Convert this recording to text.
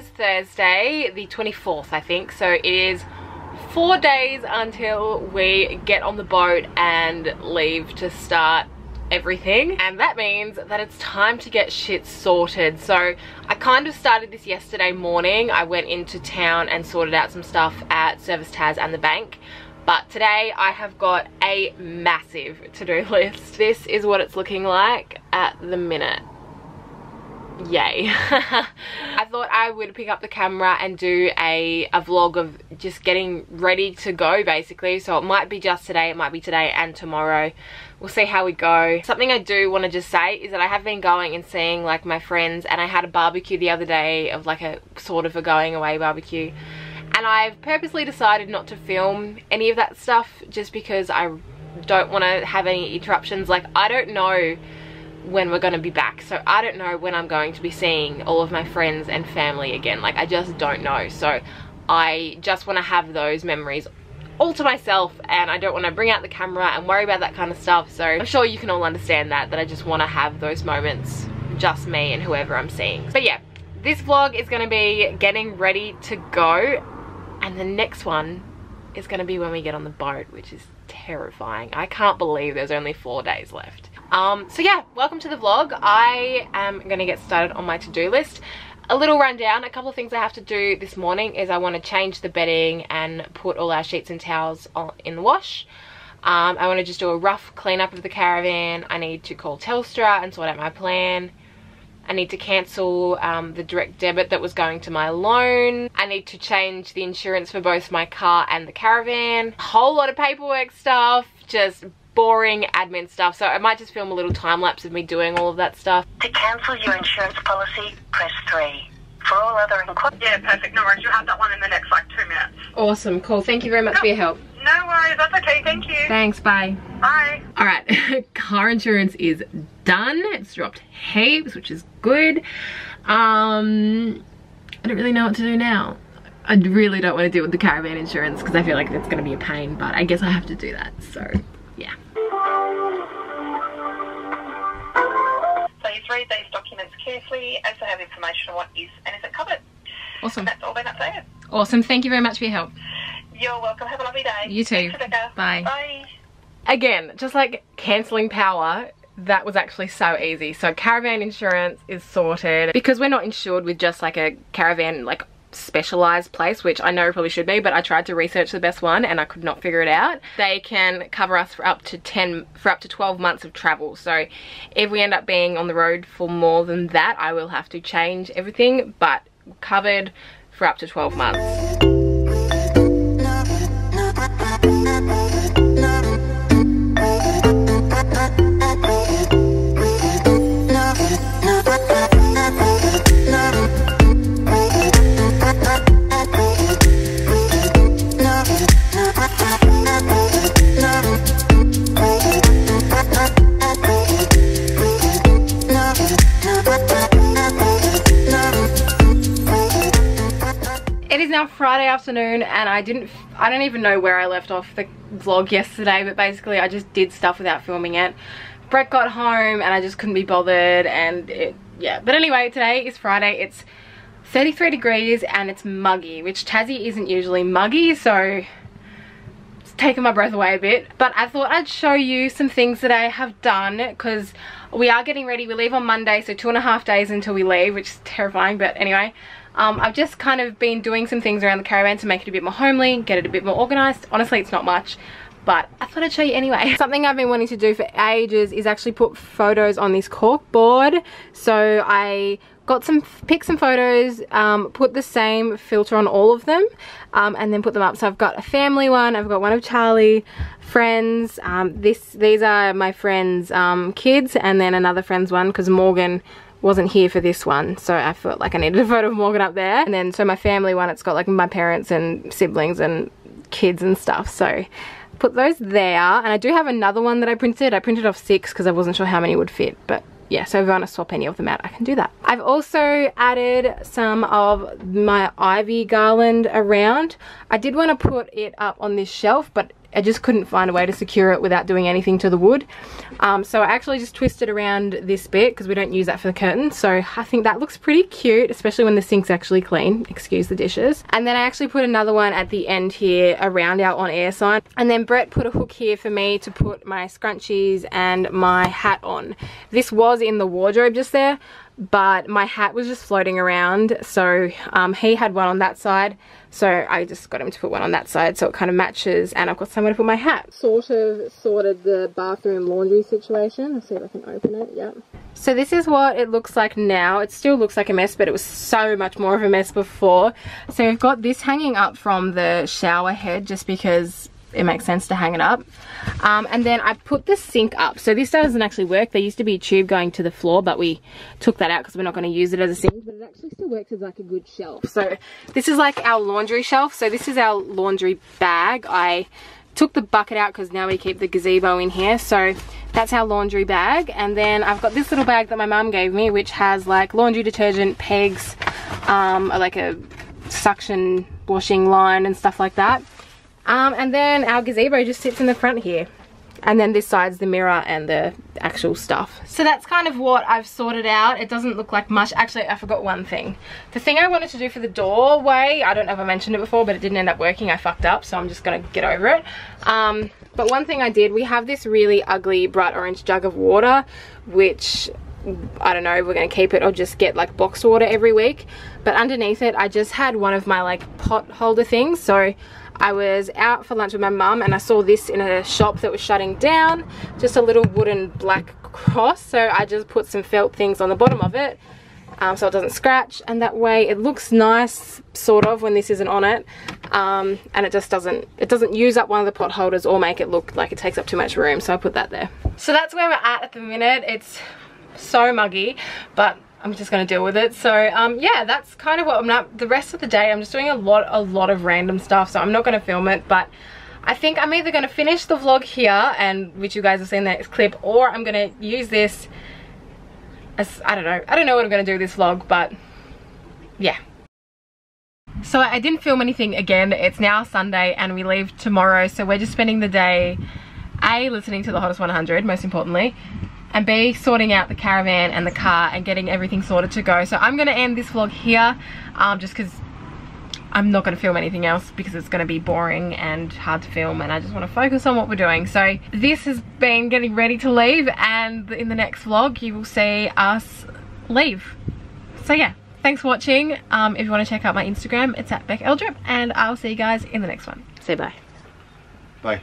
is Thursday, the 24th, I think. So it is 4 days until we get on the boat and leave to start everything, and that means that it's time to get shit sorted. So I kind of started this yesterday morning. I went into town and sorted out some stuff at Service Tas and the bank, but today I have got a massive to-do list. This is what it's looking like at the minute. Yay. I thought I would pick up the camera and do a vlog of just getting ready to go, basically. So it might be just today, it might be today and tomorrow. We'll see how we go. Something I do want to just say is that I have been going and seeing like my friends, and I had a barbecue the other day, of like a sort of a going away barbecue, and I've purposely decided not to film any of that stuff just because I don't want to have any interruptions. Like, I don't know when we're going to be back, so I don't know when I'm going to be seeing all of my friends and family again. Like, I just don't know. So I just want to have those memories all to myself, and I don't want to bring out the camera and worry about that kind of stuff. So I'm sure you can all understand that I just want to have those moments, just me and whoever I'm seeing. But yeah, this vlog is going to be getting ready to go, and the next one is going to be when we get on the boat, which is terrifying. I can't believe there's only 4 days left. So yeah, welcome to the vlog. I am going to get started on my to-do list. A little rundown, a couple of things I have to do this morning is I want to change the bedding and put all our sheets and towels in the wash. I want to just do a rough cleanup of the caravan. I need to call Telstra and sort out my plan. I need to cancel the direct debit that was going to my loan. I need to change the insurance for both my car and the caravan. A whole lot of paperwork stuff, just boring admin stuff. So I might just film a little time lapse of me doing all of that stuff. To cancel your insurance policy, press 3. For all other inquiries... Yeah, perfect. No worries. You'll have that one in the next, like, 2 minutes. Awesome. Cool. Thank you very much for your help. No worries. That's okay. Thank you. Thanks. Bye. Bye. Alright. Car insurance is done. It's dropped heaps, which is good. I don't really know what to do now. I really don't want to deal with the caravan insurance because I feel like it's going to be a pain, but I guess I have to do that. So, yeah. Please read these documents carefully as they have information on what is and isn't covered. Awesome. And that's all been updated. Awesome. Thank you very much for your help. You're welcome. Have a lovely day. You too. Thanks, Rebecca. Bye. Bye. Again, just like cancelling power, that was actually so easy. So caravan insurance is sorted. Because we're not insured with just like a caravan like specialized place, which I know probably should be, but I tried to research the best one and I could not figure it out. They can cover us for up to 12 months of travel. So if we end up being on the road for more than that, I will have to change everything, but covered for up to 12 months. It is now Friday afternoon, and I don't even know where I left off the vlog yesterday, but basically I just did stuff without filming it. Brett got home and I just couldn't be bothered, and yeah. But anyway, today is Friday. It's 33 degrees and it's muggy, which Tassie isn't usually muggy, so it's taken my breath away a bit. But I thought I'd show you some things that I have done, because we are getting ready. We leave on Monday, so 2.5 days until we leave, which is terrifying, but anyway. I've just kind of been doing some things around the caravan to make it a bit more homely, get it a bit more organised. Honestly, it's not much, but I thought I'd show you anyway. Something I've been wanting to do for ages is actually put photos on this cork board. So I picked some photos, put the same filter on all of them, and then put them up. So I've got a family one, I've got one of Charlie, friends, these are my friends' kids, and then another friend's one, because Morgan wasn't here for this one, so I felt like I needed a photo of Morgan up there. And then so my family one, it's got like my parents and siblings and kids and stuff, so put those there. And I do have another one that I printed off 6 because I wasn't sure how many would fit, but yeah, so if I want to swap any of them out, I can do that. I've also added some of my ivy garland around. I did want to put it up on this shelf, but I just couldn't find a way to secure it without doing anything to the wood. So I actually just twisted around this bit because we don't use that for the curtains. So I think that looks pretty cute, especially when the sink's actually clean. Excuse the dishes. And then I actually put another one at the end here around our on air sign. And then Brett put a hook here for me to put my scrunchies and my hat on. This was in the wardrobe just there, but my hat was just floating around, so he had one on that side, so I just got him to put one on that side so it kind of matches, and I've got somewhere to put my hat. Sort of sorted the bathroom laundry situation. Let's see if I can open it. Yep. So this is what it looks like now. It still looks like a mess, but it was so much more of a mess before. So we've got this hanging up from the shower head just because it makes sense to hang it up. And then I put the sink up. So this doesn't actually work. There used to be a tube going to the floor, but we took that out because we're not going to use it as a sink, but it actually still works as like a good shelf. So this is like our laundry shelf. So this is our laundry bag. I took the bucket out because now we keep the gazebo in here. So that's our laundry bag. And then I've got this little bag that my mum gave me, which has like laundry detergent, pegs, like a suction washing line and stuff like that. And then our gazebo just sits in the front here. And then this side's the mirror and the actual stuff. So that's kind of what I've sorted out. It doesn't look like much. Actually, I forgot one thing. The thing I wanted to do for the doorway, I don't know if I mentioned it before, but it didn't end up working. I fucked up, so I'm just gonna get over it. But one thing I did, we have this really ugly bright orange jug of water, which I don't know if we're gonna keep it or just get like boxed water every week. But underneath it, I just had one of my like pot holder things. So I was out for lunch with my mum and I saw this in a shop that was shutting down, just a little wooden black cross. So I just put some felt things on the bottom of it so it doesn't scratch, and that way it looks nice sort of when this isn't on it, and it just doesn't use up one of the pot holders or make it look like it takes up too much room. So I put that there. So that's where we're at the minute. It's so muggy, but I'm just going to deal with it. So yeah, that's kind of what I'm up. The rest of the day I'm just doing a lot of random stuff, so I'm not going to film it, but I think I'm either going to finish the vlog here, and which you guys have seen that clip, or I'm going to use this as, I don't know what I'm going to do with this vlog, but yeah. So I didn't film anything again. It's now Sunday and we leave tomorrow, so we're just spending the day A, listening to the Hottest 100, most importantly, and B, sorting out the caravan and the car and getting everything sorted to go. So I'm going to end this vlog here, just because I'm not going to film anything else because it's going to be boring and hard to film, and I just want to focus on what we're doing. So this has been getting ready to leave, and in the next vlog you will see us leave. So yeah, thanks for watching. If you want to check out my Instagram, it's at beceldrup, and I'll see you guys in the next one. Say bye. Bye.